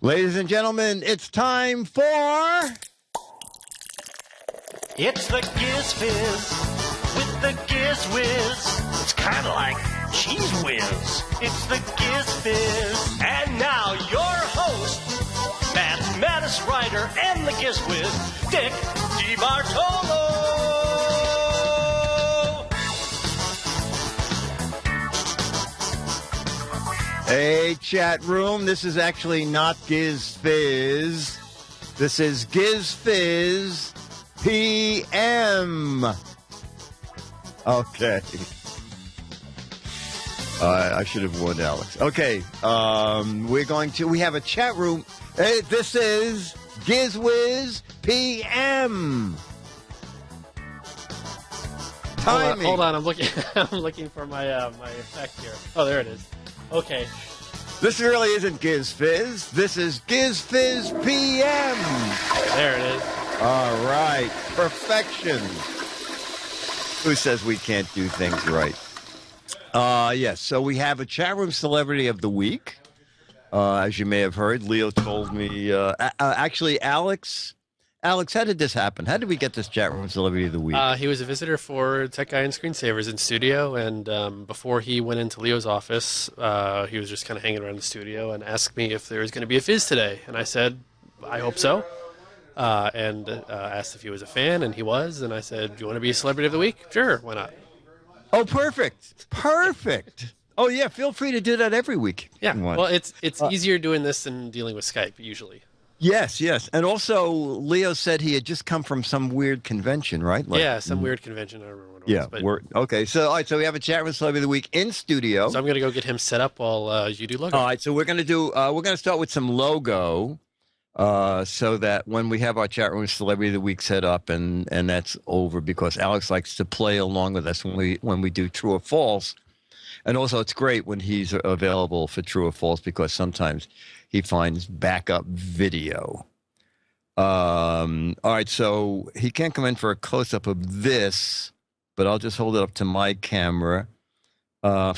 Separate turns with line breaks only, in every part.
Ladies and gentlemen, it's time for...
It's the Giz Fiz with the Giz Wiz. It's kind of like Cheese Whiz. It's the Giz Fiz. And now your host, mathematics writer and the Giz Wiz, Dick DeBartolo.
Hey, chat room. This is actually not Giz Fiz. This is Giz Fiz PM. Okay. I should have warned Alex. Okay. We have a chat room. Hey, this is Giz Wiz PM. Timing.
Hold on. I'm looking for my effect here. Oh, there it is. Okay.
This really isn't Giz Fiz. This is Giz Fiz PM.
There it is.
All right. Perfection. Who says we can't do things right? Yes. So we have a chat room celebrity of the week. As you may have heard, Leo told me. Actually, Alex, how did this happen? How did we get this chat room celebrity of the week?
He was a visitor for Tech Guy and Screensavers in studio, and before he went into Leo's office, he was just kind of hanging around the studio and asked me if there was going to be a Fizz today, and I said, I hope so, and asked if he was a fan, and he was, and I said, do you want to be a celebrity of the week? Sure, why not?
Oh, perfect. Perfect. Oh, yeah, feel free to do that every week.
Yeah, well, it's easier doing this than dealing with Skype, usually.
Yes. And also, Leo said he had just come from some weird convention, right?
Some weird convention. I don't remember what it was. But...
okay. So, all right. So we have a chat room celebrity of the week in studio.
So I'm going to go get him set up while you do logo.
All right. So we're going to start with some logo, so that when we have our chat room celebrity of the week set up, and that's over, because Alex likes to play along with us when we do true or false, and also it's great when he's available for true or false, because sometimes he finds backup video. All right, so he can't come in for a close-up of this, but I'll just hold it up to my camera. I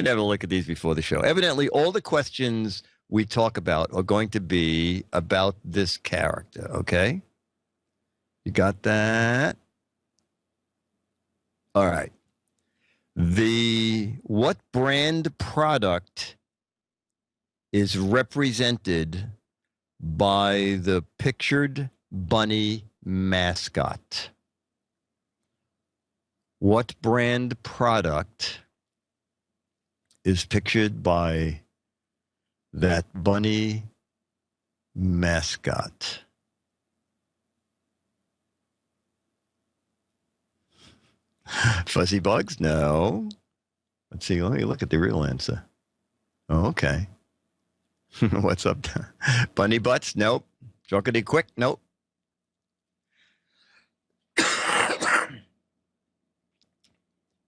never look at these before the show. Evidently, all the questions we talk about are going to be about this character, okay? You got that? All right. What brand product is represented by the pictured bunny mascot? What brand product is pictured by that bunny mascot? Fuzzy bugs? No. Let's see. Let me look at the real answer. Oh, okay. What's up? Bunny butts? Nope. Chocolatey quick? Nope.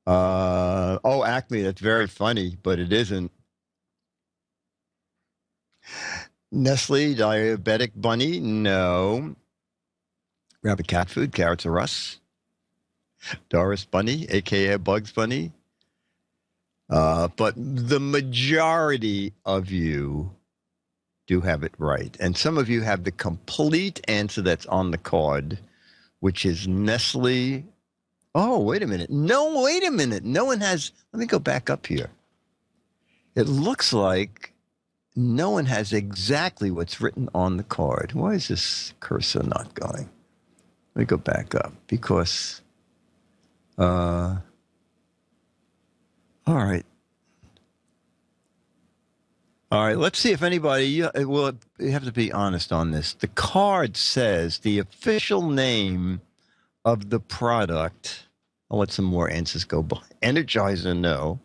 Acme. That's very funny, but it isn't. Nestle diabetic bunny? No. Rabbit cat food? Carrots or Russ? Doris Bunny, a.k.a. Bugs Bunny. But the majority of you do have it right. And some of you have the complete answer that's on the card, which is Nestle. Oh, wait a minute. No, wait a minute. No one has. Let me go back up here. It looks like no one has exactly what's written on the card. Why is this cursor not going? Let me go back up, because... all right. Let's see if anybody, you have to be honest on this. The card says the official name of the product. I'll let some more answers go by. Energizer, no.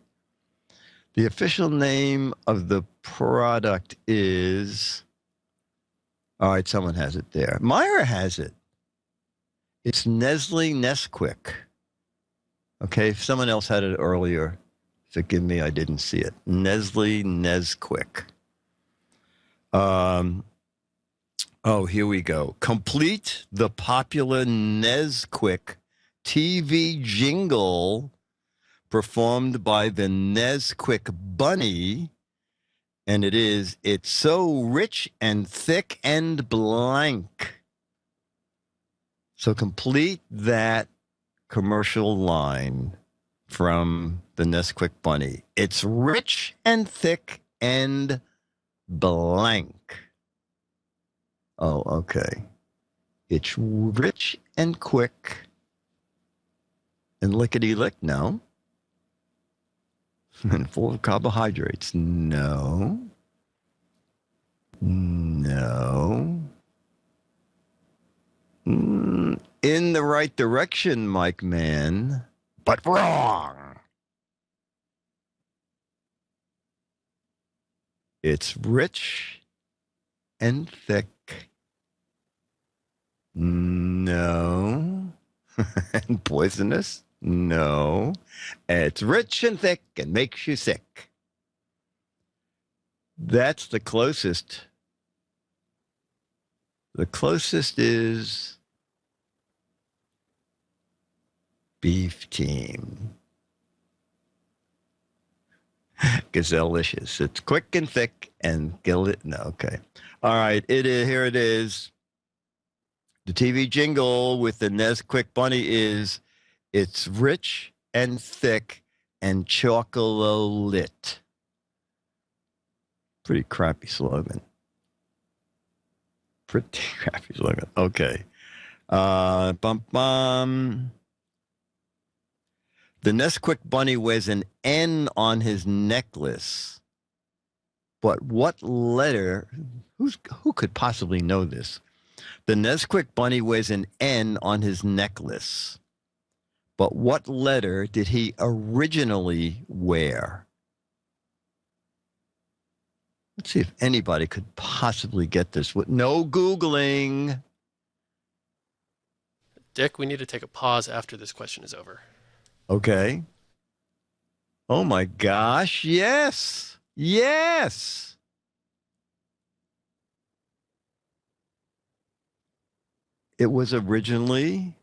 The official name of the product is, all right, someone has it there. Myra has it. It's Nestle Nesquik. Okay, if someone else had it earlier, forgive me, I didn't see it. Nestle Nesquik. Here we go. Complete the popular Nesquik TV jingle performed by the Nesquik Bunny And it's so rich and thick and blank. So complete that commercial line from the Nesquik Bunny. It's rich and thick and blank. Oh, okay. It's rich and quick and lickety-lick, no. And full of carbohydrates, no. No. In the right direction, Mike Mann, but wrong. It's rich and thick. No. And poisonous? No. It's rich and thick and makes you sick. That's the closest. The closest is Beef Team. Gazelicious. It's quick and thick and no, okay. All right, here it is. The TV jingle with the Nesquik Bunny is, it's rich and thick and chocolate. Pretty crappy slogan. Pretty crappy slogan. Okay. Bum. The Nesquik Bunny wears an N on his necklace. But what letter? Who could possibly know this? The Nesquik Bunny wears an N on his necklace. But what letter did he originally wear? Let's see if anybody could possibly get this with no Googling.
Dick, we need to take a pause after this question is over.
Okay. Oh my gosh, yes. Yes. It was originally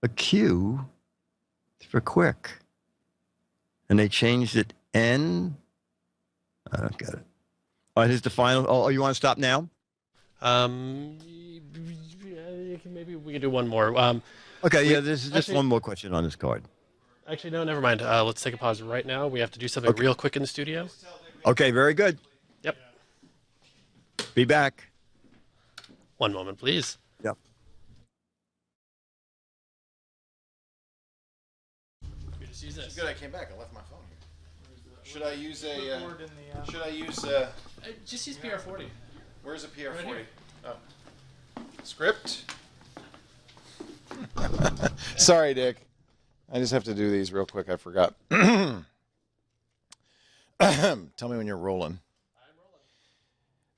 a Q for quick. And they changed it N. I don't get it. All right, here's the final. Oh, you want to stop now?
Maybe we can do one more.
Okay, this is just one more question on this card.
Actually, no, never mind. Let's take a pause right now. We have to do something real quick in the studio.
Okay, very good.
Yep.
Be back.
One moment, please.
Yep.
It's good I came back. I left my phone here. Should I use a...
Just use PR40.
Where's a PR40? Right, oh. Script? Sorry, Dick. I just have to do these real quick. I forgot. Tell me when you're rolling.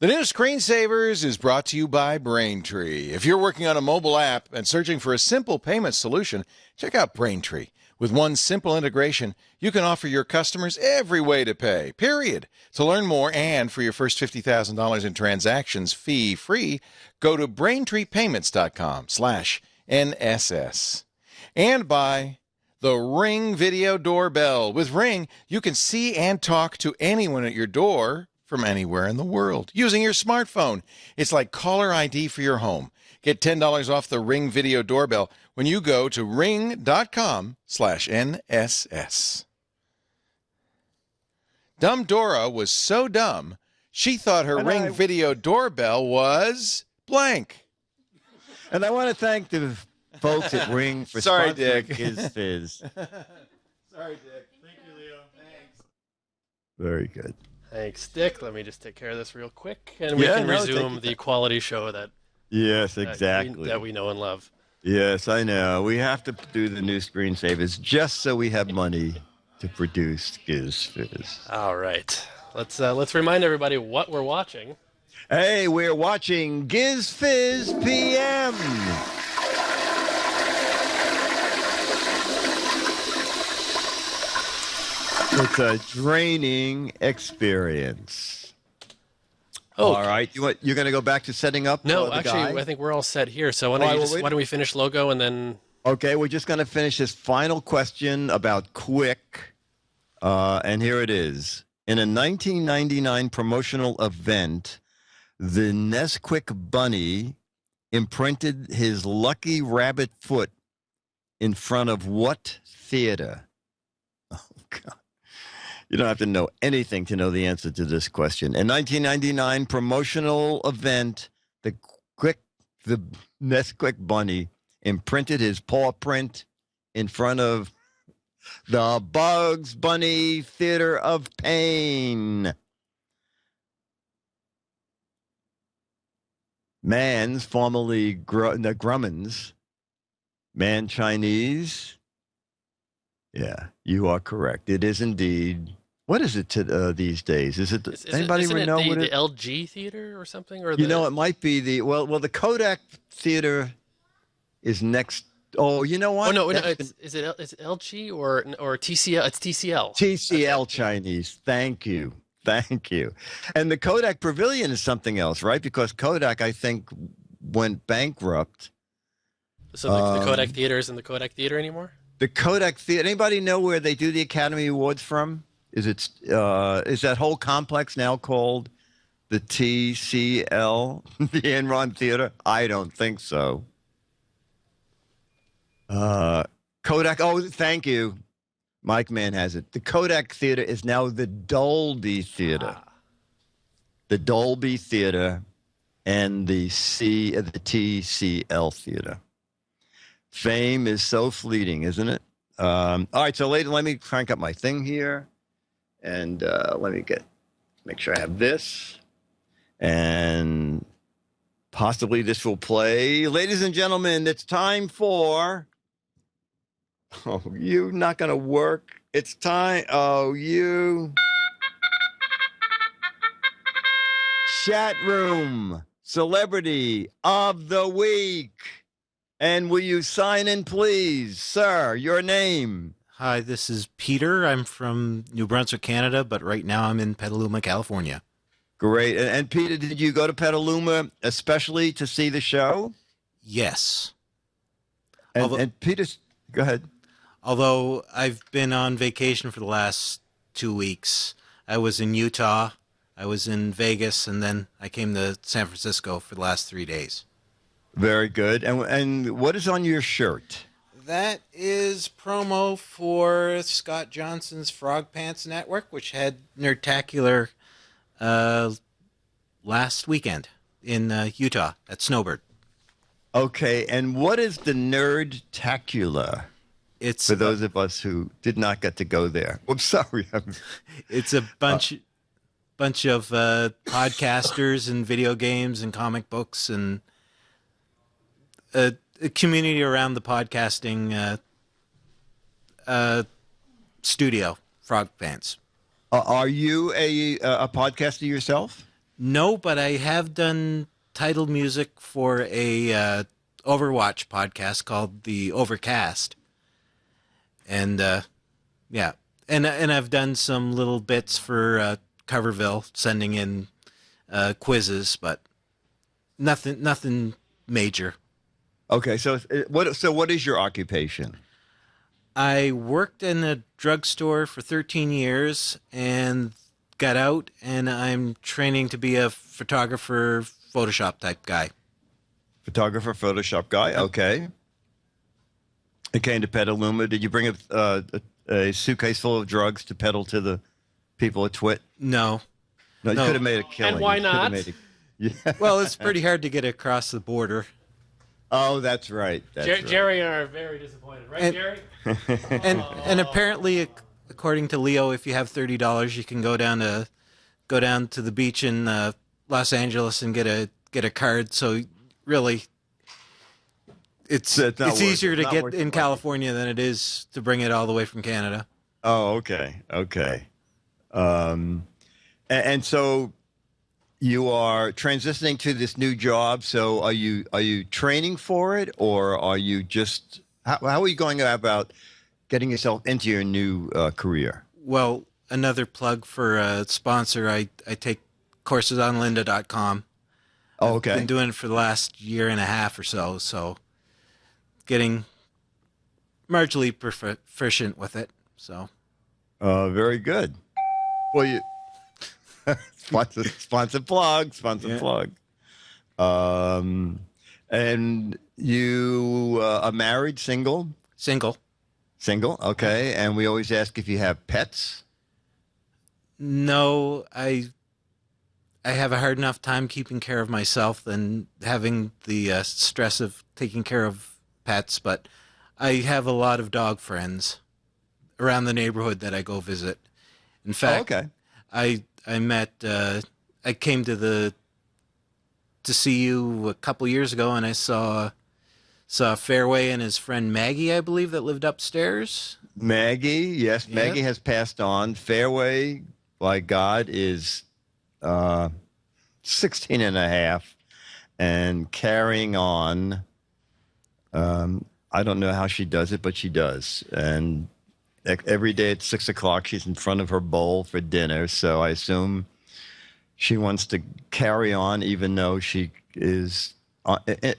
The new Screensavers is brought to you by Braintree. If you're working on a mobile app and searching for a simple payment solution, check out Braintree. With one simple integration, you can offer your customers every way to pay, period. To learn more and for your first $50,000 in transactions fee-free, go to BraintreePayments.com/NSS. And by the Ring Video Doorbell. With Ring, you can see and talk to anyone at your door from anywhere in the world using your smartphone. It's like caller ID for your home. Get $10 off the Ring Video Doorbell when you go to ring.com/NSS. Dumb Dora was so dumb, she thought her Ring Video Doorbell was blank.
And I want to thank the folks at Ring for
Sorry,
sponsoring
Dick.
Giz Fiz.
Sorry, Dick. Thank you, Leo. Thanks.
Very good.
Thanks, Dick. Let me just take care of this real quick, and we can resume the quality show that
Yes, exactly.
that we know and love.
Yes, I know. We have to do the new screensavers just so we have money to produce Giz Fiz.
All right, let's remind everybody what we're watching.
Hey, we're watching Giz Fiz PM. It's a draining experience.
Oh,
all right. You're going to go back to setting up?
No,
the
actually,
guy?
I think we're all set here. So why don't we finish logo and then?
Okay, we're just going to finish this final question about quick, and here it is. In a 1999 promotional event, the Nesquik bunny imprinted his lucky rabbit foot in front of what theater? Oh, God. You don't have to know anything to know the answer to this question. In 1999 promotional event, the Nesquik bunny imprinted his paw print in front of the Bugs Bunny Theater of Pain. Mans, formerly Grumman's, Man Chinese. Yeah, you are correct. It is indeed. What is it these days? Is it anybody
isn't
know
it
what
the LG Theater or something? Or
You know, it might be the the Kodak Theater is next. Oh, you know what?
Oh no, is it LG or TCL? It's TCL.
TCL Chinese. Thank you. Thank you. And the Kodak Pavilion is something else, right? Because Kodak, I think, went bankrupt.
So the Kodak Theater isn't the Kodak Theater anymore?
The Kodak Theater. Anybody know where they do the Academy Awards from? Is that whole complex now called the TCL, the Enron Theater? I don't think so. Kodak. Oh, thank you. Mike Mann has it. The Kodak Theater is now the Dolby Theater. The Dolby Theater and the TCL Theater. Fame is so fleeting, isn't it? All right, so let me crank up my thing here. And let me make sure I have this. And possibly this will play. Ladies and gentlemen, it's time for... Oh, you not going to work. It's time. Oh, you. Chat room celebrity of the week. And will you sign in, please? Sir, your name.
Hi, this is Peter. I'm from New Brunswick, Canada, but right now I'm in Petaluma, California.
Great. And Peter, did you go to Petaluma especially to see the show?
Yes.
And Peter, go ahead.
Although I've been on vacation for the last 2 weeks. I was in Utah, I was in Vegas, and then I came to San Francisco for the last 3 days.
Very good. And what is on your shirt?
That is promo for Scott Johnson's Frog Pants Network, which had Nerdtacular last weekend in Utah at Snowbird.
Okay, and what is the Nerdtacular?
It's
for those of us who did not get to go there. I'm sorry.
It's a bunch of podcasters and video games and comic books and a community around the podcasting studio, Frog Pants.
Are you a podcaster yourself?
No, but I have done title music for a Overwatch podcast called The Overcast. And yeah, and I've done some little bits for Coverville, sending in quizzes, but nothing major.
Okay, so what is your occupation?
I worked in a drugstore for 13 years and got out, and I'm training to be a photographer, Photoshop type guy.
Photographer, Photoshop guy. Okay. It came to Petaluma. Did you bring a suitcase full of drugs to peddle to the people at Twit?
No.
No, you could have made a killing.
And why not?
Yeah.
Well, it's pretty hard to get across the border.
Oh, that's right. Right.
Jerry are very disappointed, right, Jerry?
And apparently, according to Leo, if you have $30, you can go down to the beach in Los Angeles and get a card. So really, it's easier to get in California than it is to bring it all the way from Canada.
Oh, okay. And so you are transitioning to this new job. So are you training for it, or are you just how are you going about getting yourself into your new career?
Well, another plug for a sponsor. I take courses on lynda.com.
Oh, okay.
I've been doing it for the last year and a half or so. So getting marginally proficient with it. So
very good. Well, Sponsor plug. And you are married, single?
Single.
Single, okay. And we always ask if you have pets.
No, I have a hard enough time keeping care of myself than having the stress of taking care of pets, but I have a lot of dog friends around the neighborhood that I go visit. In fact,
okay.
I met I came to see you a couple years ago, and I saw Fairway and his friend Maggie, I believe, that lived upstairs.
Maggie, yes,
Yeah.
Maggie has passed on. Fairway, by God, is 16 and a half and carrying on. I don't know how she does it, but she does. And every day at 6 o'clock, she's in front of her bowl for dinner. So I assume she wants to carry on, even though she is,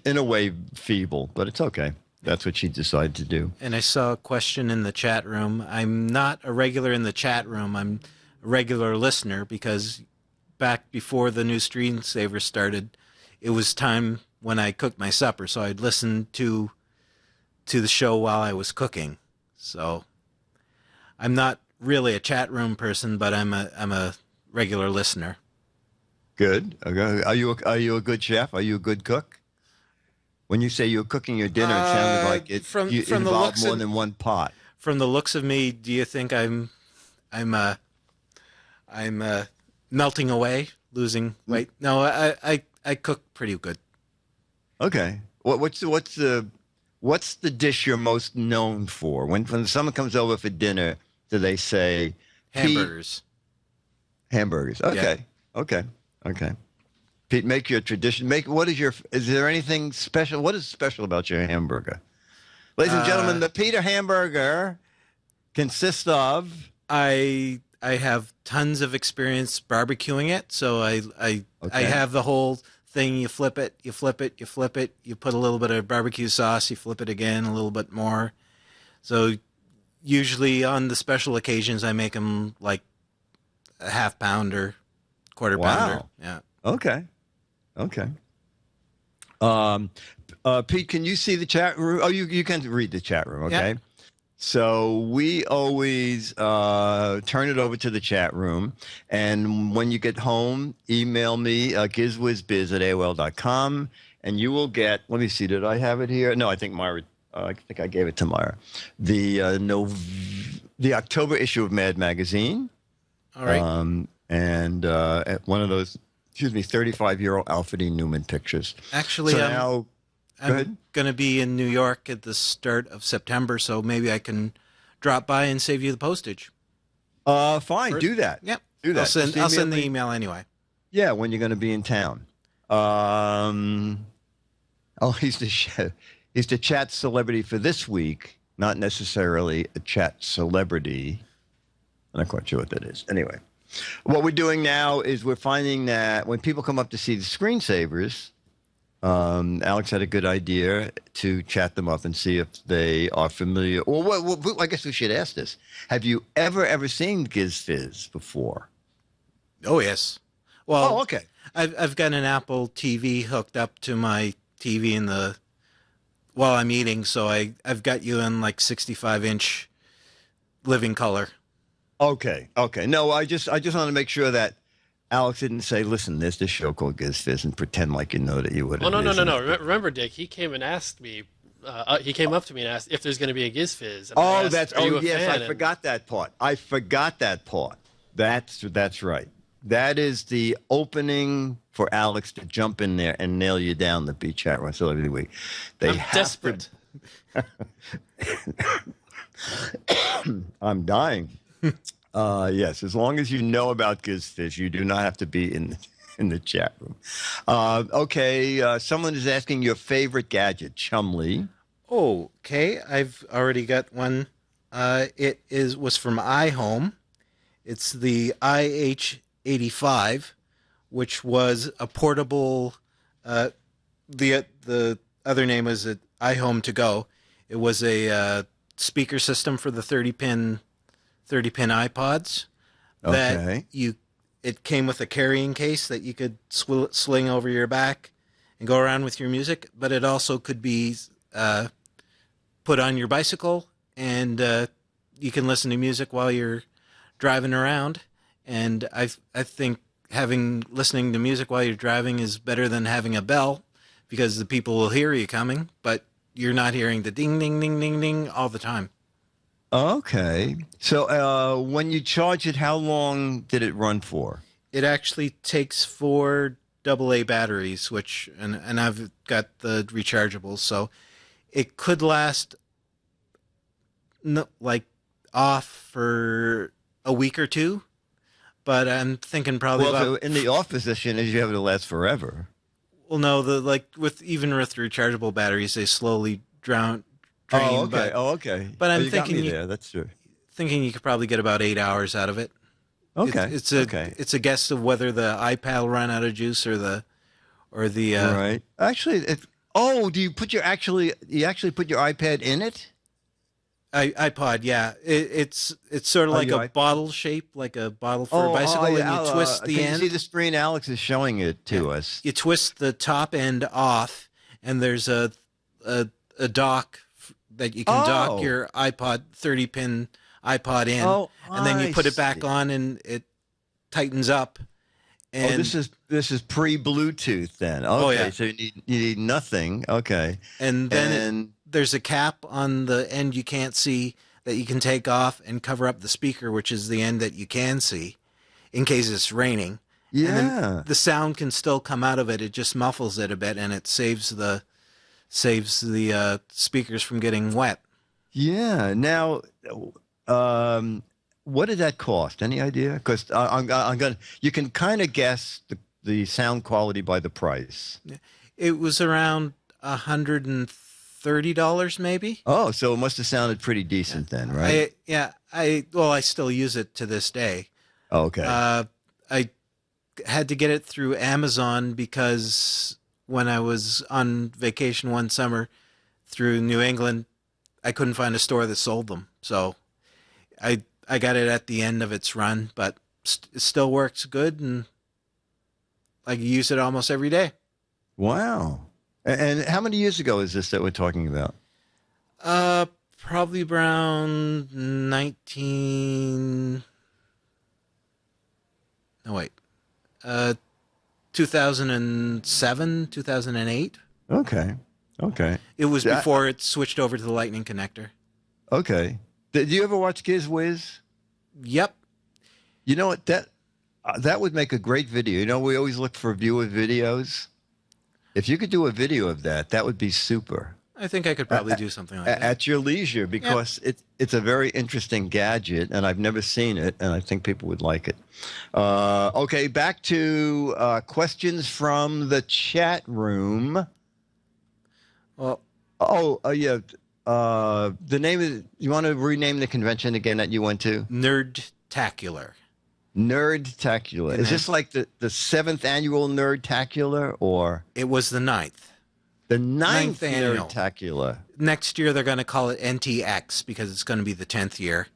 in a way, feeble. But it's okay. That's what she decided to do.
And I saw a question in the chat room. I'm not a regular in the chat room. I'm a regular listener because back before the new screensaver started, it was time when I cooked my supper. So I'd listen to the show while I was cooking. So I'm not really a chat room person, but I'm a regular listener.
Good. Are you a good chef? Are you a good cook? When you say you're cooking your dinner, it sounded like it you
from the
involved
looks
more
of-
than one pot.
From the looks of me, do you think I'm melting away, losing weight? No, I cook pretty good.
Okay. What's the dish you're most known for? When someone comes over for dinner, do they say
Hamburgers.
Hamburgers. Okay. Okay. Pete, make your tradition. Is there anything special? What is special about your hamburger? Ladies and gentlemen, the Peter hamburger consists of.
I have tons of experience barbecuing it, so I have the whole thing. You flip it, you put a little bit of barbecue sauce, you flip it again, a little bit more. So usually on the special occasions, I make them like a half pounder, quarter pounder. Yeah.
Okay. Pete, can you see the chat room? Oh, you can read the chat room. Okay.
Yeah.
So we always turn it over to the chat room. And when you get home, email me, gizwizbiz@aol.com, and you will get, let me see, did I have it here? No, I think I gave it to Myra. The October issue of Mad Magazine.
All right.
And one of those, 35-year-old Alfred E. Newman pictures.
Actually,
So now, go ahead.
I'm going to be in New York at the start of September, so maybe I can drop by and save you the postage.
Fine, do that.
Yep.
Do that.
I'll send the email anyway.
Yeah, when you're going to be in town. He's the chat celebrity for this week, not necessarily a chat celebrity. I'm not quite sure what that is. Anyway, what we're doing now is we're finding that when people come up to see the screensavers, Alex had a good idea to chat them up and see if they are familiar. Or I guess we should ask this. Have you ever seen Giz Fiz before?
Oh, yes. Well,
okay.
I've got an Apple TV hooked up to my TV while I'm eating, so I've got you in like 65-inch living color.
Okay. No, I just want to make sure that Alex didn't say, "Listen, there's this show called Giz Fiz," and pretend like you know that you would.
Oh, no. Remember, Dick, he came and asked me. He came up to me and asked if there's going to be a Giz Fiz. And I asked, "Are you a fan?"
I forgot that part. That's right. That is the opening for Alex to jump in there and nail you down the beach chat room every week.
I'm desperate.
I'm dying. Yes, as long as you know about Giz Fiz, you do not have to be in the chat room. Okay, someone is asking your favorite gadget, Chumley.
Okay, I've already got one. It was from iHome. It's the IH85, which was a portable. The other name was iHome to go. It was a speaker system for the 30-pin iPods that
Okay.
it came with a carrying case that you could sling over your back and go around with your music, but it also could be put on your bicycle, and you can listen to music while you're driving around. And I think listening to music while you're driving is better than having a bell, because the people will hear you coming, but you're not hearing the ding, ding, ding, ding, ding all the time.
Okay. So when you charge it, how long did it run for?
It actually takes 4 AA batteries, and I've got the rechargeables, so it could last off for a week or two. But I'm thinking probably
so in the off position, is you have it to last forever.
Well, no, with rechargeable batteries, they slowly drain.
Oh, okay.
But I'm
you
thinking
got me there. That's true.
Thinking you could probably get about 8 hours out of it.
Okay.
It's a guess of whether the iPad will run out of juice or the
right. Actually, do you actually put your iPad in it?
iPod, yeah. It's sort of like a bottle shape, like a bottle for a bicycle, and you twist the end.
Can you see the screen? Alex is showing it to us.
You twist the top end off, and there's a dock that you can dock your iPod 30-pin iPod in, and then you put it back on, and it tightens up. And
this is pre-Bluetooth then. Okay, so you need nothing. Okay,
and then there's a cap on the end you can't see that you can take off and cover up the speaker, which is the end that you can see, in case it's raining.
Yeah,
and then the sound can still come out of it. It just muffles it a bit, and it saves the speakers from getting wet.
Yeah. Now, what did that cost? Any idea? Because you can kind of guess the sound quality by the price.
It was around $130 maybe.
Oh, so it must have sounded pretty decent then, right?
I still use it to this day.
Okay.
I had to get it through Amazon because when I was on vacation one summer through New England, I couldn't find a store that sold them. So I got it at the end of its run, but it still works good, and I use it almost every day.
Wow. And how many years ago is this that we're talking about?
Probably around 2007, 2008.
Okay.
It was before it switched over to the Lightning connector.
Okay. Did you ever watch Giz Wiz?
Yep.
You know what? That would make a great video. You know, we always look for viewer videos. If you could do a video of that, that would be super.
I think I could probably do something like that.
At your leisure, because it's a very interesting gadget, and I've never seen it, and I think people would like it. Okay, back to questions from the chat room.
Well,
the name is, you want to rename the convention again that you went to?
Nerdtacular.
Nerdtacular. Is this like the 7th annual Nerdtacular, or?
It was the 9th.
The 9th
annual.
Nerdtacular.
Next year they're going to call it NTX because it's going to be the 10th year.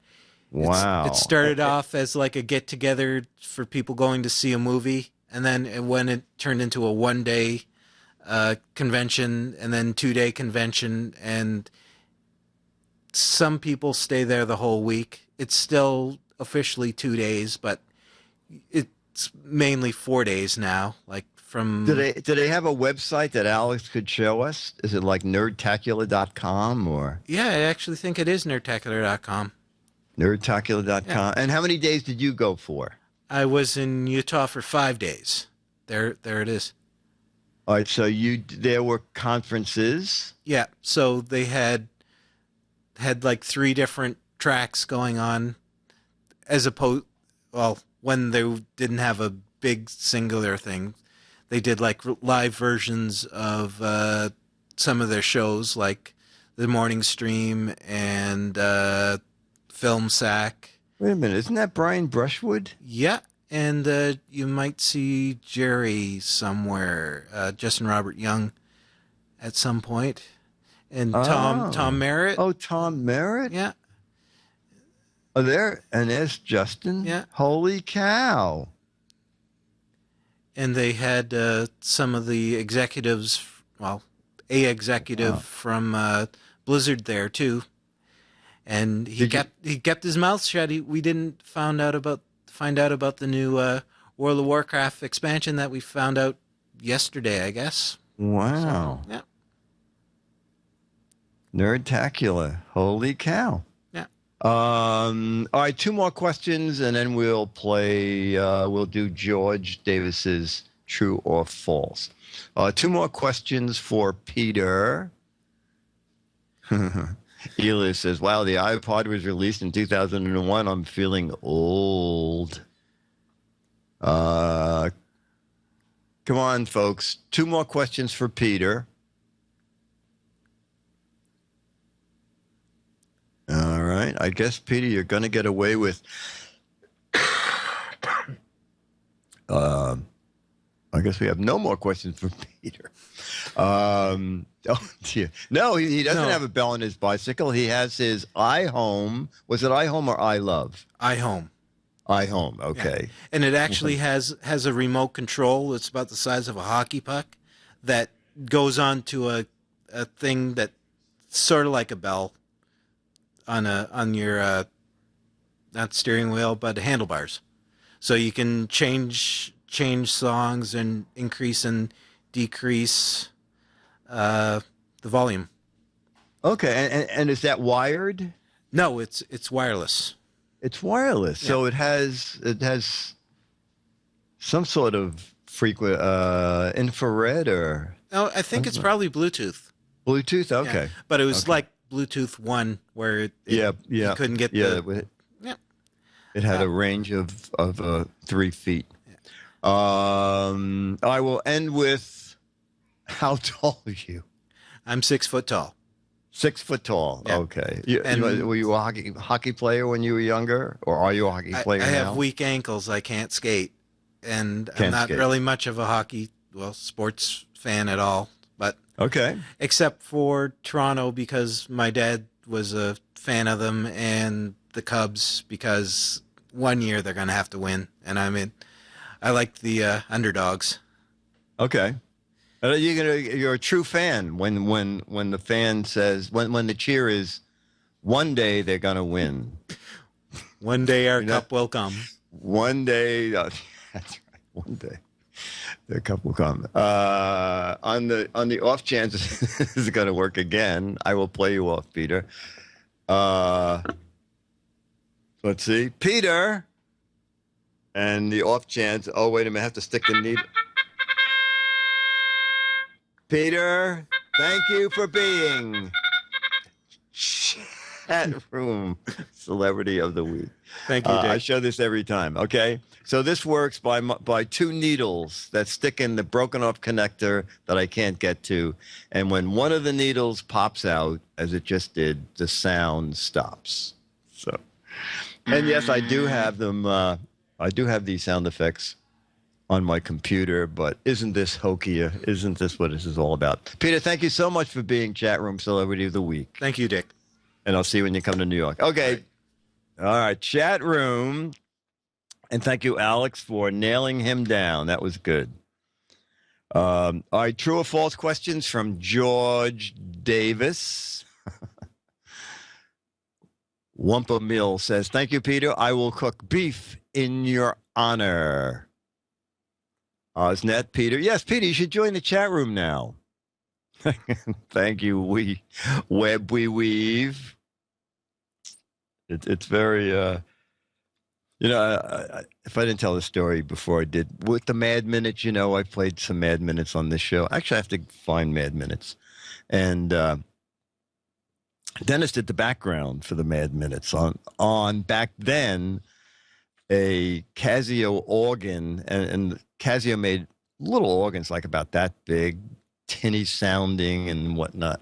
Wow.
It started off as like a get-together for people going to see a movie, and then when it turned into a one-day convention, and then 2-day convention, and some people stay there the whole week. It's still officially 2 days, but it's mainly 4 days now. Like from.
Do they have a website that Alex could show us? Is it like nerdtacular.com or?
Yeah, I actually think it is nerdtacular.com.
Nerdtacular.com. Yeah. And how many days did you go for?
I was in Utah for 5 days. There it is.
All right, so there were conferences.
Yeah, so they had like 3 different tracks going on, as opposed, when they didn't have a big singular thing, they did like live versions of some of their shows, like the Morning Stream and Film Sack.
Wait a minute, isn't that Brian Brushwood?
Yeah. And you might see Jerry somewhere, Justin Robert Young, at some point, and Tom Merritt.
Oh, Tom Merritt.
Yeah.
Oh, there's Justin.
Yeah.
Holy cow!
and they had some of the executives, well, a executive from Blizzard there too, and he kept his mouth shut. We didn't find out about the new World of Warcraft expansion that we found out yesterday, I guess.
Wow.
So, yeah.
Nerdtacular. Holy cow.
Yeah.
All right, 2 more questions, and then we'll play, we'll do George Davis's True or False. 2 more questions for Peter. Eli says, wow, the iPod was released in 2001. I'm feeling old. Come on, folks. 2 more questions for Peter. All right. I guess, Peter, you're going to get away with... I guess we have no more questions for Peter. Oh, dear. No, he doesn't have a bell on his bicycle. He has his iHome. Was it iHome or iLove?
iHome.
iHome, okay.
Yeah. And it actually has a remote control. It's about the size of a hockey puck that goes on to a thing that's sort of like a bell on your not steering wheel, but handlebars. So you can change songs and increase and decrease the volume.
Okay, and is that wired?
No, it's wireless.
It's wireless,
Yeah.
so it has some sort of frequent infrared or
No, I think it's probably Bluetooth.
Bluetooth.
Yeah.
Okay,
But it was like Bluetooth 1, where you couldn't get the...
It had a range of 3 feet. I will end with, how tall are you?
I'm 6 foot tall.
6 foot tall.
Yeah.
Okay.
And-
Were you a hockey player when you were younger, or are you a hockey player
I
now?
have weak ankles. I can't skate, and I'm
Can't
not
skate.
really much of a sports fan at all. But
Okay.
except for Toronto, because my dad was a fan of them, and the Cubs, because one year they're going to have to win, and I like the underdogs.
Okay. You're a true fan when the fan says when the cheer is one day they're gonna win.
One day our cup will come.
One day, that's right. One day the cup will come. On the off chance this is gonna work again, I will play you off, Peter. Let's see, Peter, and the off chance. Oh wait a minute, I have to stick the needle. Peter, thank you for being Chat Room Celebrity of the Week.
Thank you, Dick.
I show this every time, okay? So this works by 2 needles that stick in the broken off connector that I can't get to. And when one of the needles pops out, as it just did, the sound stops. So, and yes, I do have them. I do have these sound effects on my computer, but isn't this hokier? Isn't this what this is all about? Peter, thank you so much for being Chat Room Celebrity of the Week.
Thank you, Dick.
And I'll see you when you come to New York. Okay. All right. Chat Room. And thank you, Alex, for nailing him down. That was good. All right. True or false questions from George Davis. Wumpa Mill says, thank you, Peter. I will cook beef in your honor. Osnet, Peter. Yes, Peter, you should join the chat room now. Thank you, we weave. It's very, if I didn't tell the story before I did, with the Mad Minutes, I played some Mad Minutes on this show. Actually, I have to find Mad Minutes. And Dennis did the background for the Mad Minutes on back then, a Casio organ, and Casio made little organs like about that big, tinny sounding and whatnot.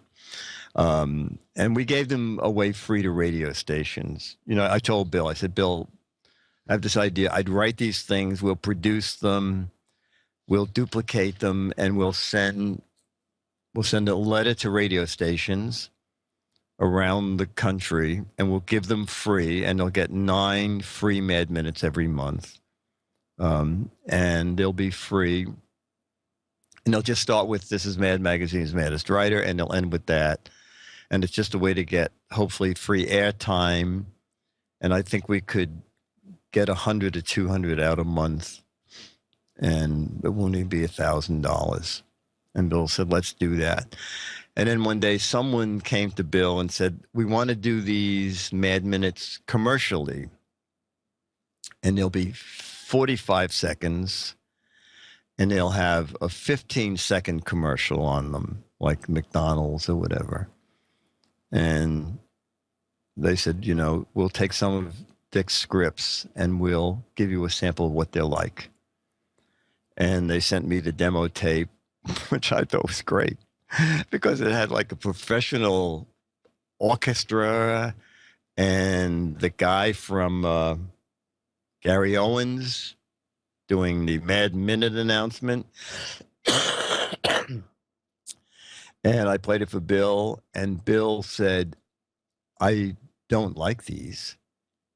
And we gave them away free to radio stations. I told Bill, I said, Bill, I have this idea. I'd write these things. We'll produce them. We'll duplicate them, and we'll send a letter to radio stations around the country, and we'll give them free, and they'll get 9 free Mad Minutes every month. and they'll be free. And they'll just start with, this is Mad Magazine's Maddest Writer, and they'll end with that. And it's just a way to get, hopefully, free airtime. And I think we could get 100 to 200 out a month, and it won't even be $1,000. And Bill said, let's do that. And then one day someone came to Bill and said, we want to do these Mad Minutes commercially. And they'll be 45 seconds. And they'll have a 15-second commercial on them, like McDonald's or whatever. And they said, we'll take some of Dick's scripts and we'll give you a sample of what they're like. And they sent me the demo tape, which I thought was great because it had like a professional orchestra and the guy from Gary Owens doing the Mad Minute announcement. And I played it for Bill, and Bill said, I don't like these.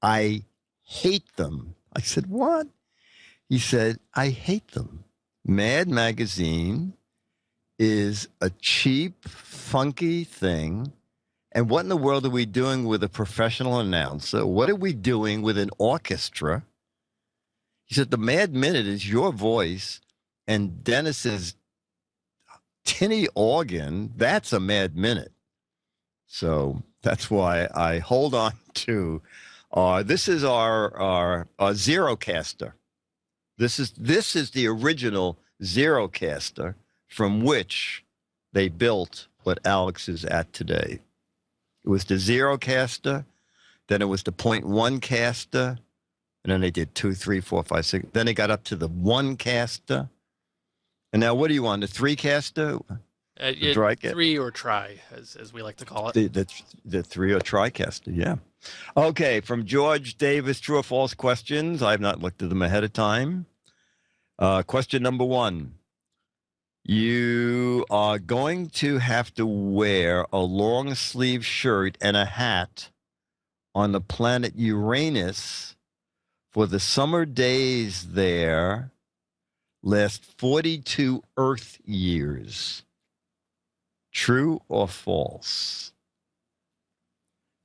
I hate them. I said, what? He said, I hate them. Mad Magazine is a cheap, funky thing. And what in the world are we doing with a professional announcer? What are we doing with an orchestra? He said, the Mad Minute is your voice and Dennis's tinny organ. That's a Mad Minute. So that's why I hold on to, this is our Zerocaster. This is the original Zerocaster from which they built what Alex is at today. It was the Zerocaster, then it was the 0.1 caster, and then they did 2, 3, 4, 5, 6. Then they got up to the 1 caster. And now what are you on, the 3 caster?
Three or try, as we like to call it.
The 3 or TriCaster, yeah. Okay, from George Davis, true or false questions. I have not looked at them ahead of time. Question number 1. You are going to have to wear a long sleeve shirt and a hat on the planet Uranus for the summer days there last 42 Earth years. True or false?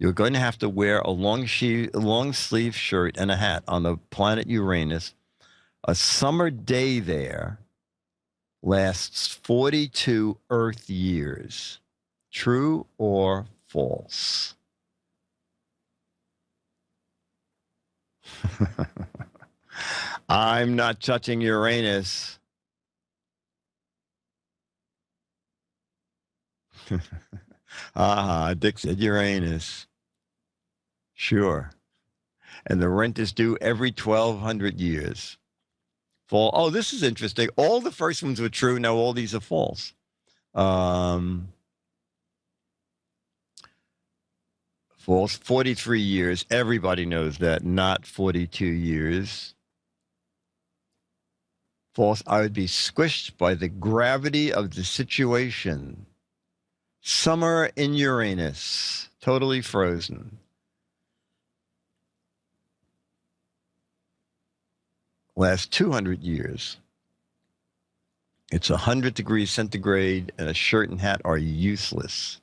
You're going to have to wear a long sleeve shirt and a hat on the planet Uranus. A summer day there lasts 42 Earth years. True or false? I'm not touching Uranus. Dick said Uranus. Sure. And the rent is due every 1,200 years. Oh, this is interesting. All the first ones were true. Now all these are false. False. 43 years. Everybody knows that. Not 42 years. False. I would be squished by the gravity of the situation. Summer in Uranus. Totally frozen. Last 200 years. It's 100 degrees centigrade and a shirt and hat are useless.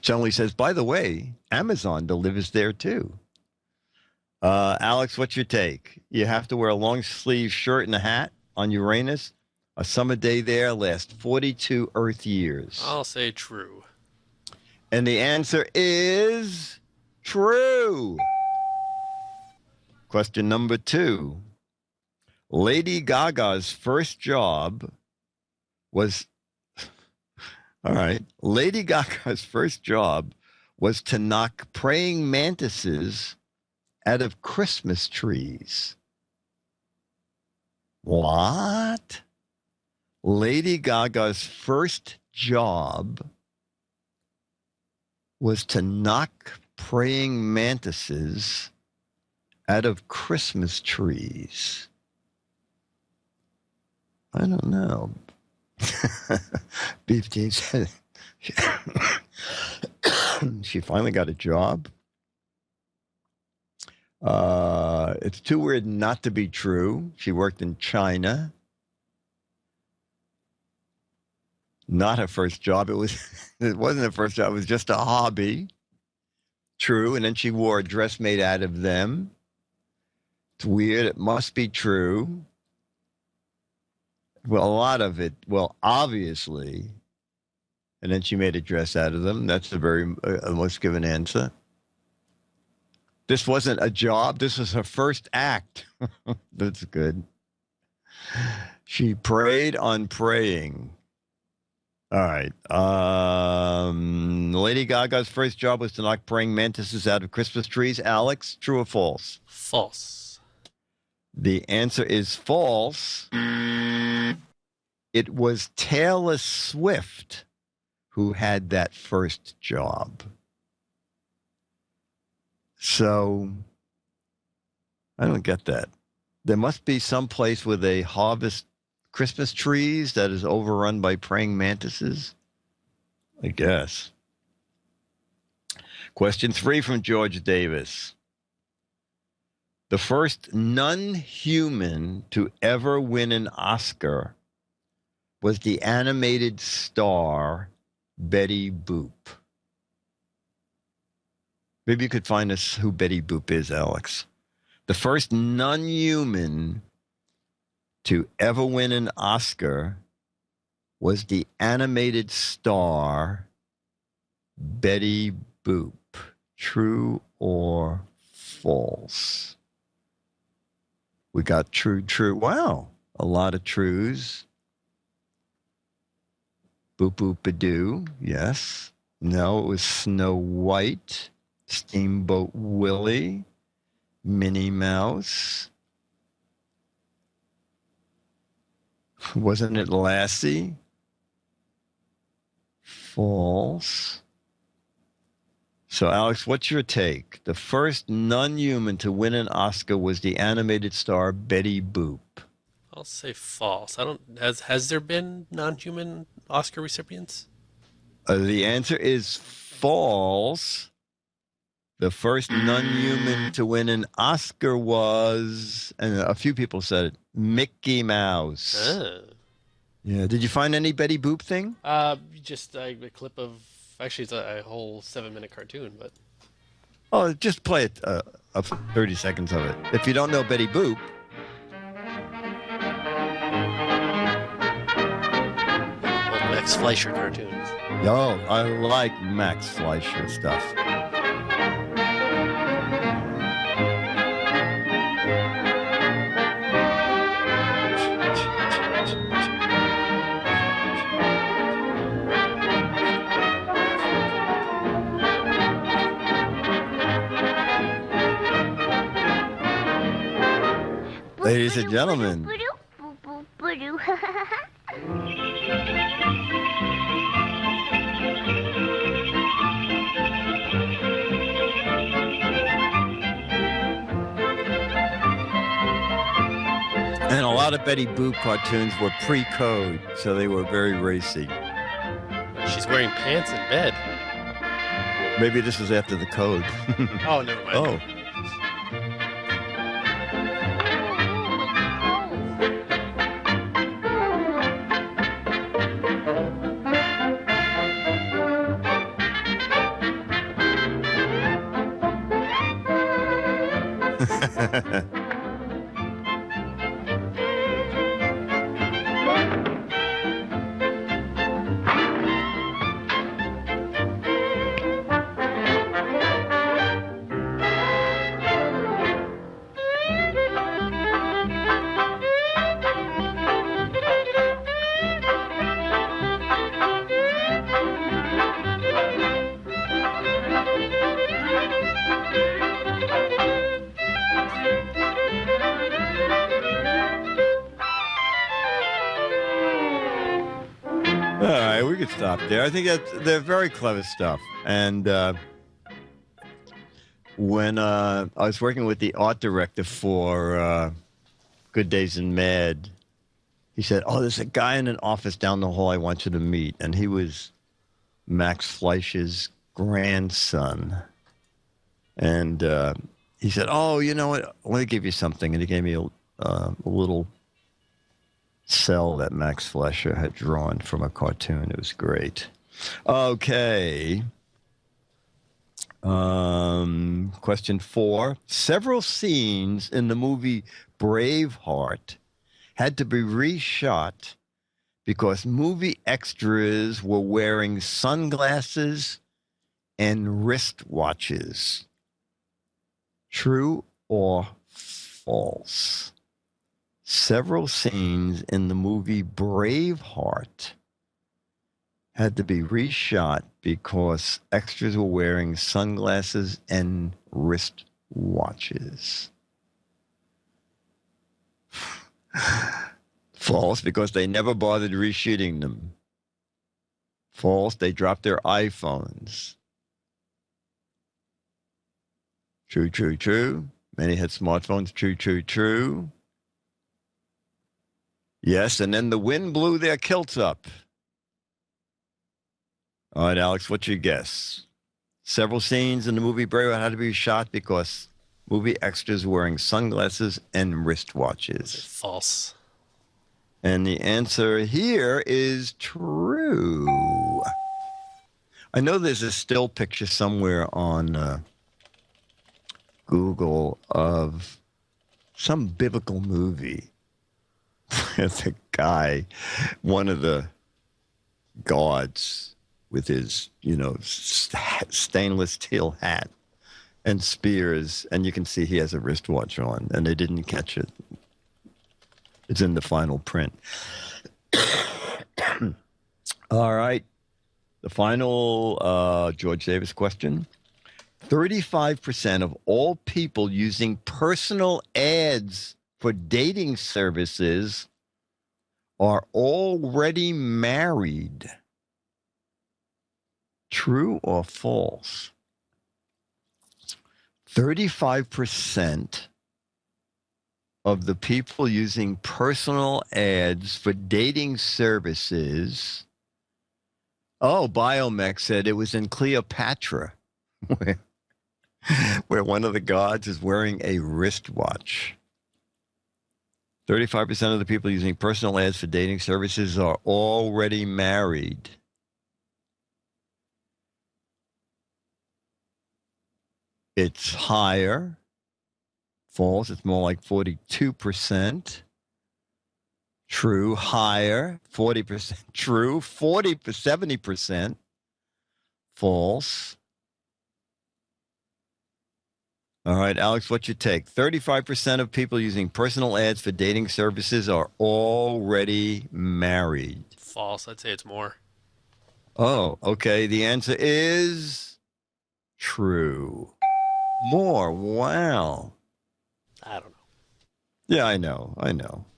Generally says, by the way, Amazon delivers there too. Alex, what's your take? You have to wear a long sleeve shirt and a hat on Uranus. A summer day there lasts 42 Earth years.
I'll say true.
And the answer is true. Question number 2. Lady Gaga's first job was, all right, Lady Gaga's first job was to knock praying mantises out of Christmas trees. What? Lady Gaga's first job was to knock praying mantises out of Christmas trees. I don't know. Beef Tea said she finally got a job. It's too weird not to be true. She worked in China. Not her first job. It wasn't her first job. It was just a hobby. True. And then she wore a dress made out of them. It's weird. It must be true. Well, a lot of it. Well, obviously. And then she made a dress out of them. That's a very most given answer. This wasn't a job. This was her first act. That's good. She preyed on praying. All right. Lady Gaga's first job was to knock praying mantises out of Christmas trees. Alex, true or false?
False.
The answer is false. It was Taylor Swift who had that first job. So, I don't get that. There must be some place where they harvest Christmas trees that is overrun by praying mantises, I guess. Question 3 from George Davis. The first non-human to ever win an Oscar was the animated star Betty Boop. Maybe you could find us who Betty Boop is, Alex. The first non-human to ever win an Oscar was the animated star Betty Boop. True or false? We got true. Wow, a lot of trues. Boop boop a doo. Yes. No, it was Snow White, Steamboat Willie, Minnie Mouse. Wasn't it Lassie? False. So, Alex, what's your take? The first non-human to win an Oscar was the animated star Betty Boop.
I'll say false. I don't. Has there been non-human Oscar recipients?
The answer is false. The first non-human to win an Oscar was, and a few people said it, Mickey Mouse. Yeah. Did you find any Betty Boop thing?
Just a clip of. Actually, it's a whole 7-minute cartoon, but.
Oh, just play it. 30 seconds of it. If you don't know Betty Boop.
Old Max Fleischer cartoons.
Oh, I like Max Fleischer stuff. Ladies and gentlemen. And a lot of Betty Boop cartoons were pre-code, so they were very racy.
She's wearing pants in bed.
Maybe this was after the code.
Oh, never mind.
Oh. All right, we could stop there. I think that they're very clever stuff. And when I was working with the art director for Good Days and Mad, he said, "Oh, there's a guy in an office down the hall I want you to meet." And he was Max Fleischer's grandson. And he said, "Oh, you know what? Let me give you something." And he gave me a little cell that Max Fleischer had drawn from a cartoon. It was great. Okay. Question 4. Several scenes in the movie Braveheart had to be reshot because movie extras were wearing sunglasses and wristwatches. True or false? Several scenes in the movie Braveheart had to be reshot because extras were wearing sunglasses and wristwatches. False, because they never bothered reshooting them. False, they dropped their iPhones. True, true, true. Many had smartphones. True, true, true. Yes, and then the wind blew their kilts up. All right, Alex, what's your guess? Several scenes in the movie Braveheart had to be shot because movie extras were wearing sunglasses and wristwatches.
False.
And the answer here is true. I know there's a still picture somewhere on Google of some biblical movie. It's a guy, one of the gods with his, stainless steel hat and spears, and you can see he has a wristwatch on, and they didn't catch it. It's in the final print. All right. The final George Davis question. 35% of all people using personal ads for dating services are already married. True or false? 35% of the people using personal ads for dating services. Oh, Biomech said it was in Cleopatra, where one of the gods is wearing a wristwatch. 35% of the people using personal ads for dating services are already married. It's higher. False. It's more like 42%. True. Higher. 40%. True. 70%. False. All right, Alex, what's your take? 35% of people using personal ads for dating services are already married.
False. I'd say it's more.
Oh, okay. The answer is true. More. Wow.
I don't know.
Yeah, I know.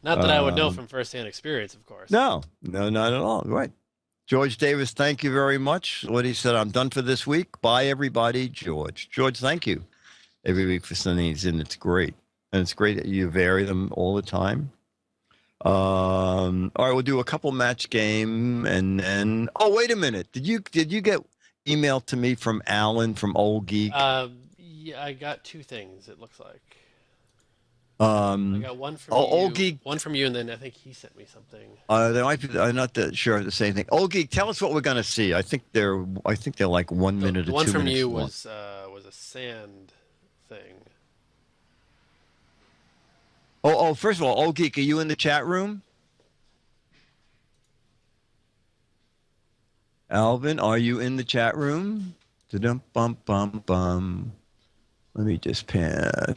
Not that I would know from firsthand experience, of course.
No, not at all. Right. George Davis, thank you very much. What he said, I'm done for this week. Bye, everybody. George, thank you every week for sending these in. It's great. And it's great that you vary them all the time. All right, we'll do a couple match game and then, oh, wait a minute. Did you get email to me from Alan from Old Geek?
Yeah, I got two things, it looks like.
I
got one from
Old
you.
Geek.
One from you, and then I think he sent me something.
They might be. I'm not sure of the same thing. Old Geek, tell us what we're going to see. I think they're like 1 minute or 2 minutes.
The one from you
long.
was a sand thing.
Oh, first of all, Old Geek, are you in the chat room? Alvin, are you in the chat room? Bum. Let me just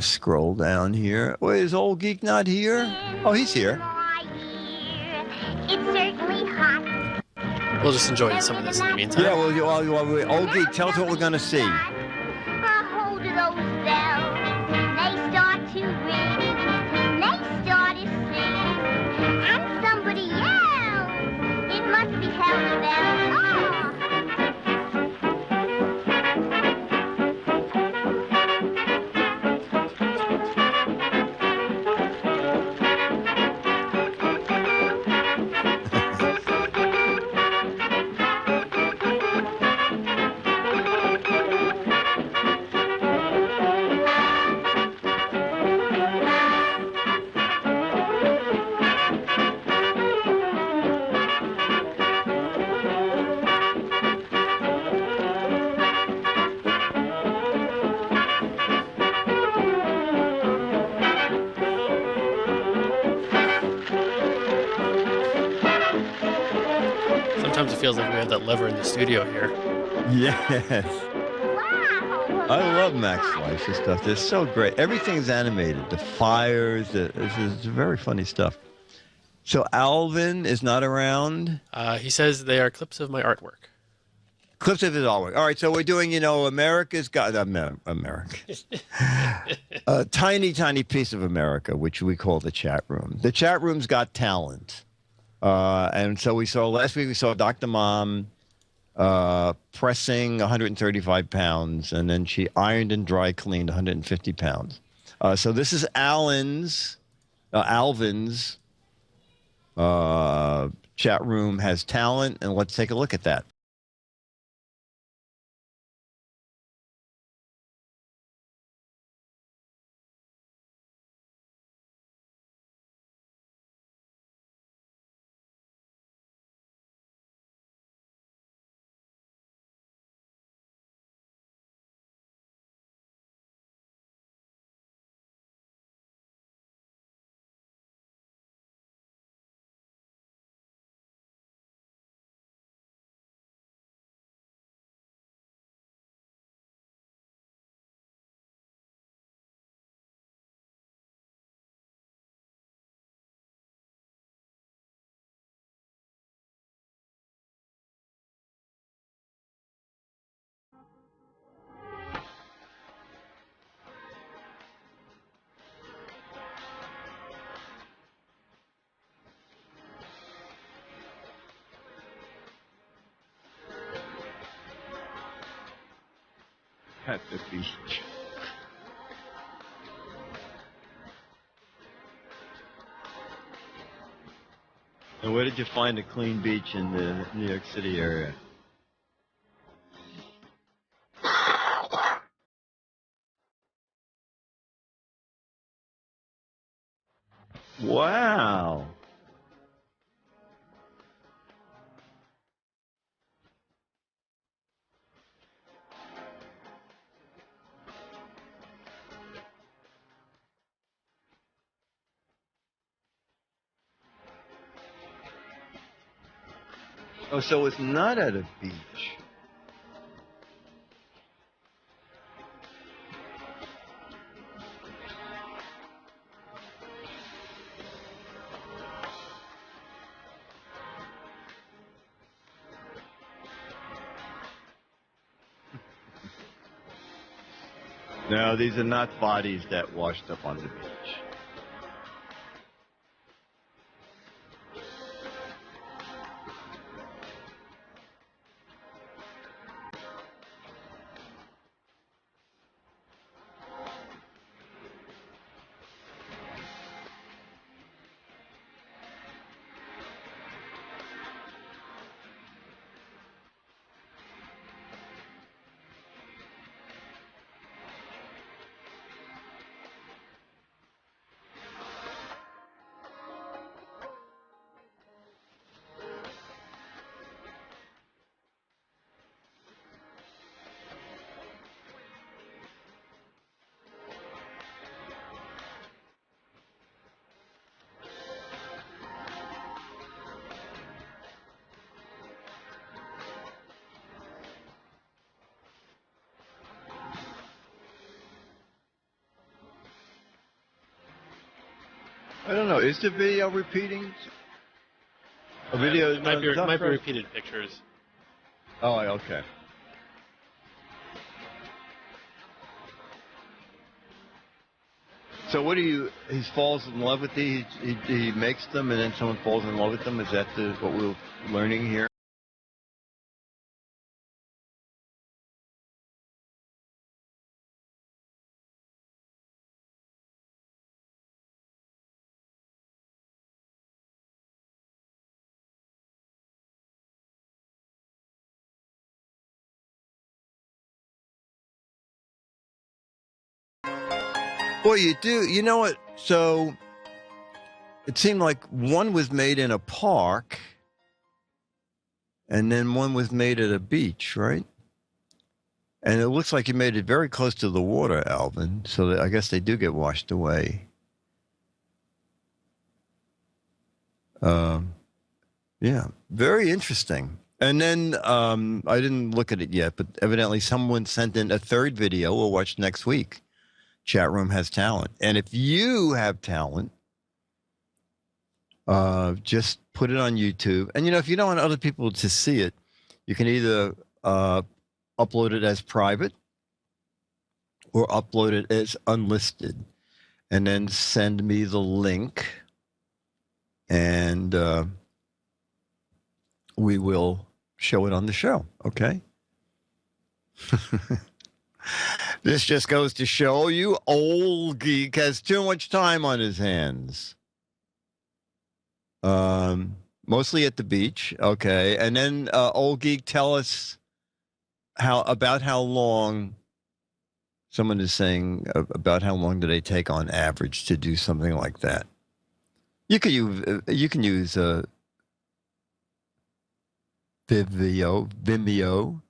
scroll down here. Wait, is Old Geek not here? Oh, he's here.
It's certainly hot.
We'll just enjoy some of this in the meantime.
Yeah, well, Old Geek, tell us what we're going to see.
Hold those bells. They start to ring. They start to sing. And somebody yells. It must be Helen Bells. Oh!
feels like we have that lever in the studio here.
Yes.
Wow.
I love Max Fleischer stuff. They're so great. Everything's animated. The fires. This is very funny stuff. So Alvin is not around.
He says they are clips of my artwork.
Clips of his artwork. All right, so we're doing, America's Got America. A tiny, tiny piece of America, which we call the chat room. The chat room's got talent. And so last week we saw Dr. Mom pressing 135 pounds, and then she ironed and dry cleaned 150 pounds. So this is Alvin's chat room has talent, and let's take a look at that. At the beach. And where did you find a clean beach in the New York City area? Wow. Oh, so it's not at a beach. No, these are not bodies that washed up on the beach. I don't know. Is the video repeating? A video
It might be repeated pictures.
Oh, okay. So what do you? He falls in love with these. He makes them, and then someone falls in love with them. Is that what we're learning here? Well, you do. You know what? So it seemed like one was made in a park, and then one was made at a beach, right? And it looks like you made it very close to the water, Alvin. So I guess they do get washed away. Yeah, very interesting. And then I didn't look at it yet, but evidently someone sent in a third video we'll watch next week. Chat room has talent. And if you have talent, just put it on YouTube. And, if you don't want other people to see it, you can either upload it as private or upload it as unlisted. And then send me the link. And we will show it on the show, okay? This just goes to show you old geek has too much time on his hands. Mostly at the beach, okay? And then old geek, tell us how long, someone is saying about how long do they take on average to do something like that. You can use Vimeo.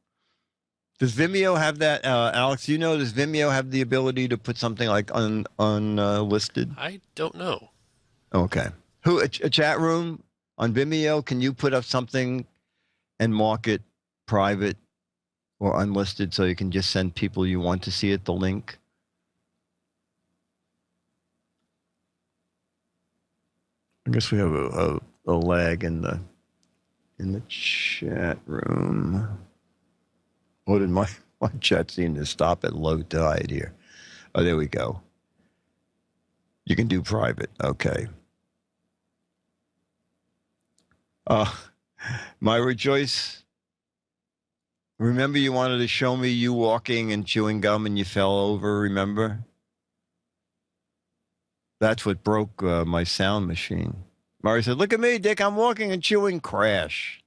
Does Vimeo have that, Alex? Does Vimeo have the ability to put something like unlisted?
I don't know.
Okay. A chat room on Vimeo? Can you put up something and mark it private or unlisted so you can just send people you want to see it the link? I guess we have a lag in the chat room. Oh, did my chat seem to stop at low tide here? Oh, there we go. You can do private. Okay. Myra Joyce, remember you wanted to show me you walking and chewing gum and you fell over, remember? That's what broke my sound machine. Mari said, look at me, Dick, I'm walking and chewing, crash.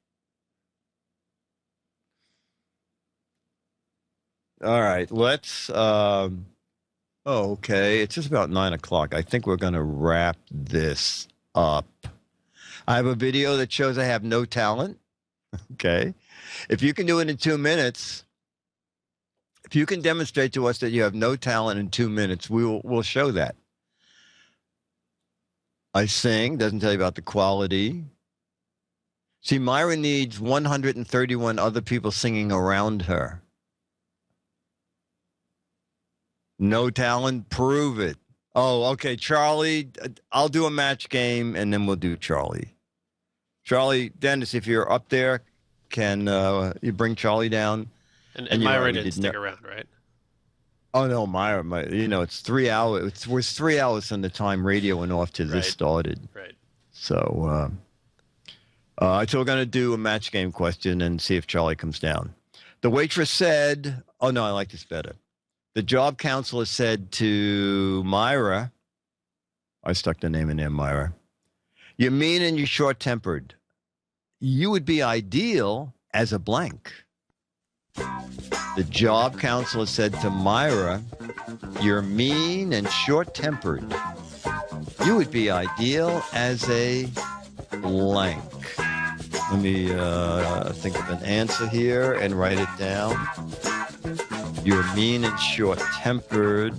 All right, let's, okay, it's just about 9 o'clock. I think we're going to wrap this up. I have a video that shows I have no talent, okay? If you can do it in 2 minutes, if you can demonstrate to us that you have no talent in 2 minutes, we'll show that. I sing, doesn't tell you about the quality. See, Myra needs 131 other people singing around her. No talent, prove it. Oh, okay, Charlie, I'll do a match game, and then we'll do Charlie. Charlie, Dennis, if you're up there, can you bring Charlie down?
And Myra didn't stick around, right?
Oh, no, Myra, it's 3 hours. It was 3 hours from the time radio went off to this started.
Right.
So I still going to do a match game question and see if Charlie comes down. The waitress said, oh, no, I like this better. The job counselor said to Myra, I stuck the name in there, Myra, you're mean and you're short-tempered. You would be ideal as a blank. The job counselor said to Myra, you're mean and short-tempered. You would be ideal as a blank. Let me think of an answer here and write it down. You're mean and short-tempered.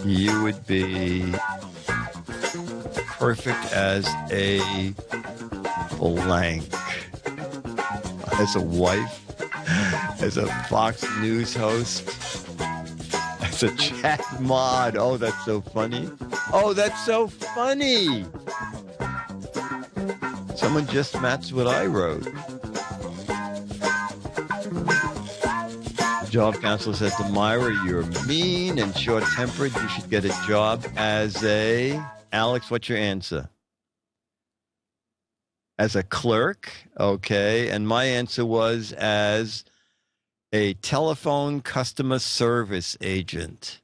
You would be perfect as a blank. As a wife, as a Fox News host, as a chat mod. Oh, that's so funny. Oh, that's so funny. Someone just matched what I wrote. The job counselor said to Myra, you're mean and short-tempered. You should get a job as a... Alex, what's your answer? As a clerk, okay. And my answer was as a telephone customer service agent.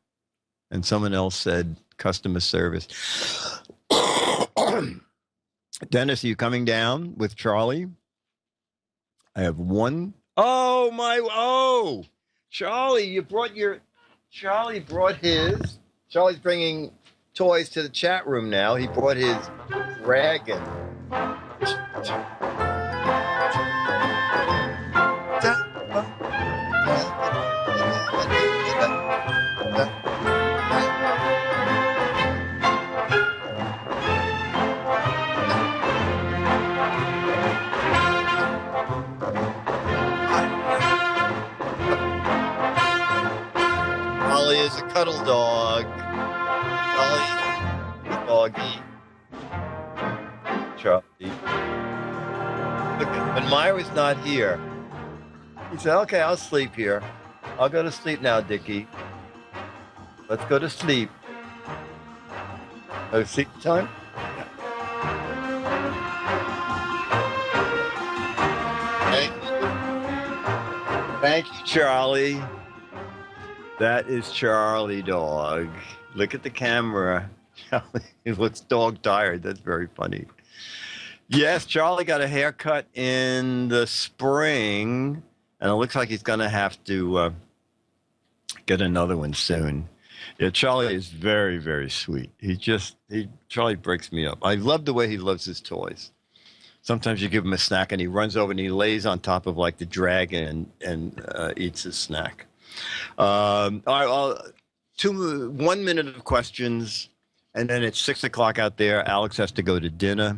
And someone else said customer service. Dennis, are you coming down with Charlie? I have one. Oh, Charlie, Charlie brought his. Charlie's bringing toys to the chat room now. He brought his dragon. there's a cuddle dog. Charlie, doggy. Charlie. Look, when Myra's not here, he said, okay, I'll sleep here. I'll go to sleep now, Dickie. Let's go to sleep. Oh, sleep time? Yeah. Thank you, Charlie. That is Charlie dog. Look at the camera. Charlie, he looks dog tired. That's very funny. Yes, Charlie got a haircut in the spring, and it looks like he's going to have to get another one soon. Yeah, Charlie is very, very sweet. Charlie breaks me up. I love the way he loves his toys. Sometimes you give him a snack, and he runs over and he lays on top of like the dragon and eats his snack. All right, 1 minute of questions, and then it's 6 o'clock out there. Alex has to go to dinner.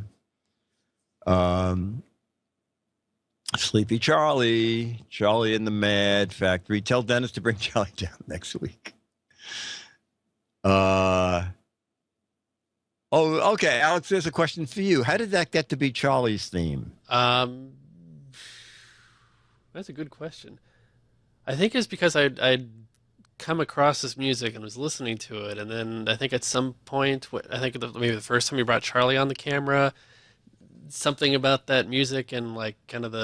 Sleepy Charlie in the Mad Factory. Tell Dennis to bring Charlie down next week. Okay, Alex, there's a question for you. How did that get to be Charlie's theme?
That's a good question. I think it's because I'd come across this music and was listening to it, and then I think at some point, I think maybe the first time you brought Charlie on the camera, something about that music and like kind of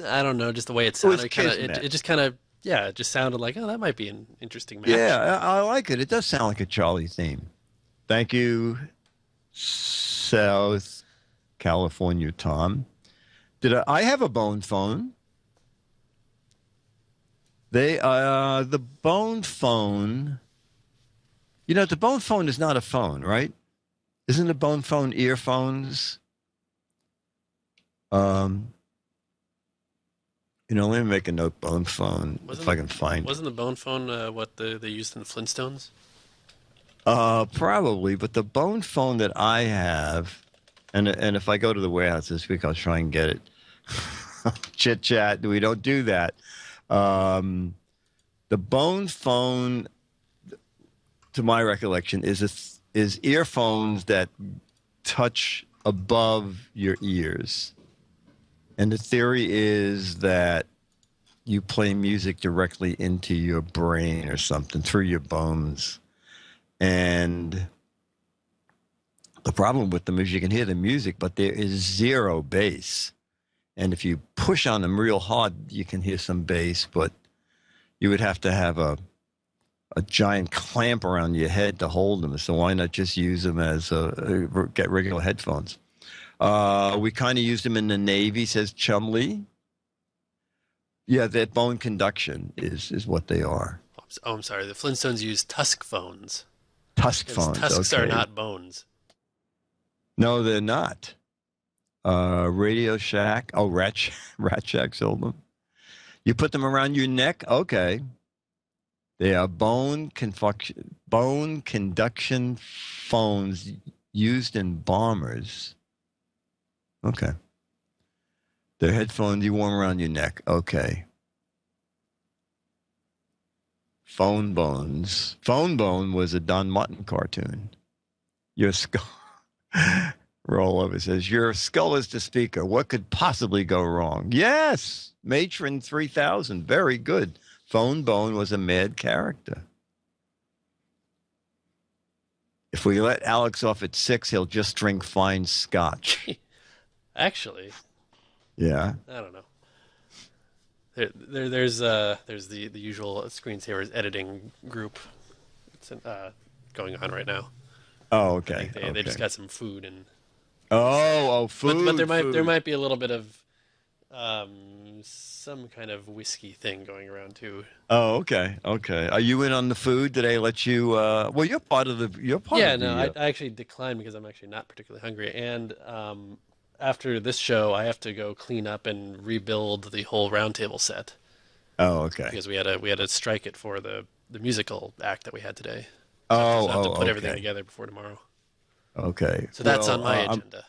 I don't know, just the way it sounded. It just kind of, yeah, it just sounded like, oh, that might be an interesting match.
Yeah, I like it. It does sound like a Charlie theme. Thank you, South California Tom. I have a bone phone? The bone phone, the bone phone is not a phone, right? Isn't the bone phone earphones? Let me make a note, bone phone, if I can find it.
Wasn't the bone phone what they used in the Flintstones?
Probably, but the bone phone that I have, and if I go to the warehouse this week, I'll try and get it. Chit chat, we don't do that. The bone phone, to my recollection, is earphones that touch above your ears. And the theory is that you play music directly into your brain or something through your bones. And the problem with them is you can hear the music, but there is zero bass. And if you push on them real hard, you can hear some bass, but you would have to have a giant clamp around your head to hold them. So why not just use them as get regular headphones? We kind of used them in the Navy, says Chumley. Yeah, that bone conduction is what they are.
Oh, I'm sorry. The Flintstones use tusk phones.
Tusk phones.
Tusks are not bones.
No, they're not. Radio Shack. Oh, Rat Shack sold them. You put them around your neck? Okay. They are bone conduction phones used in bombers. Okay. They're headphones you warm around your neck. Okay. Phone Bones. Phone Bone was a Don Martin cartoon. Your skull. Roll over says, your skull is the speaker. What could possibly go wrong? Yes. Matron 3000. Very good. Phone Bone was a mad character. If we let Alex off at 6, he'll just drink fine scotch.
Actually.
Yeah.
I don't know. There's the usual screensavers editing group. It's going on right now.
Oh, okay.
They just got some food and.
Food.
But there might be a little bit of some kind of whiskey thing going around too.
Oh, okay. Are you in on the food? Did they let you? Well, you're part of the.
I actually declined because I'm actually not particularly hungry, and after this show, I have to go clean up and rebuild the whole roundtable set.
Oh, okay.
Because we had to strike it for the musical act that we had today.
So
I have to put everything together before tomorrow.
Okay.
So that's on my agenda.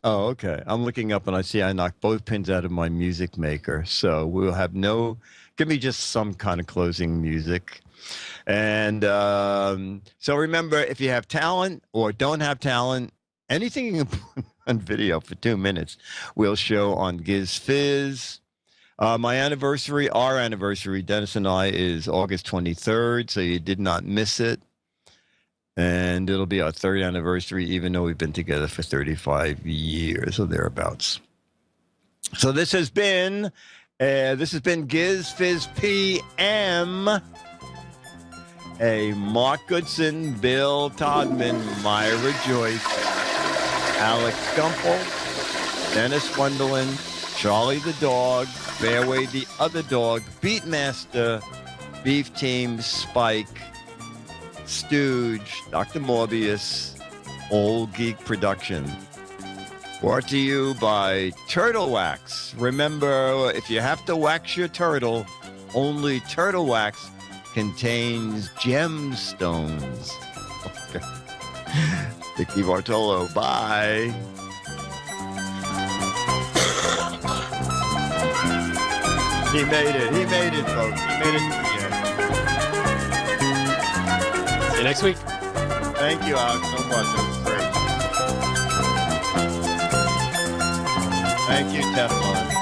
Oh, okay. I'm looking up and I see I knocked both pins out of my music maker. So we'll have give me just some kind of closing music. And so remember, if you have talent or don't have talent, anything you can put on video for 2 minutes, we'll show on Giz Fiz. Our anniversary, Dennis and I, is August 23rd, so you did not miss it. And it'll be our 3rd anniversary, even though we've been together for 35 years or thereabouts. So this has been Giz Fiz PM. A Mark Goodson, Bill Todman, Myra Joyce, Alex Gumpel, Dennis Wonderland, Charlie the Dog, Fairway the Other Dog, Beatmaster, Beef Team, Spike, Stooge, Dr. Morbius, Old Geek Production. Brought to you by Turtle Wax. Remember, if you have to wax your turtle, only Turtle Wax contains gemstones. Okay. Dick DeBartolo, bye. He made it, folks. He made it to the end.
See you next week.
Thank you, Alex, so much. That was great. Thank you, Teflon.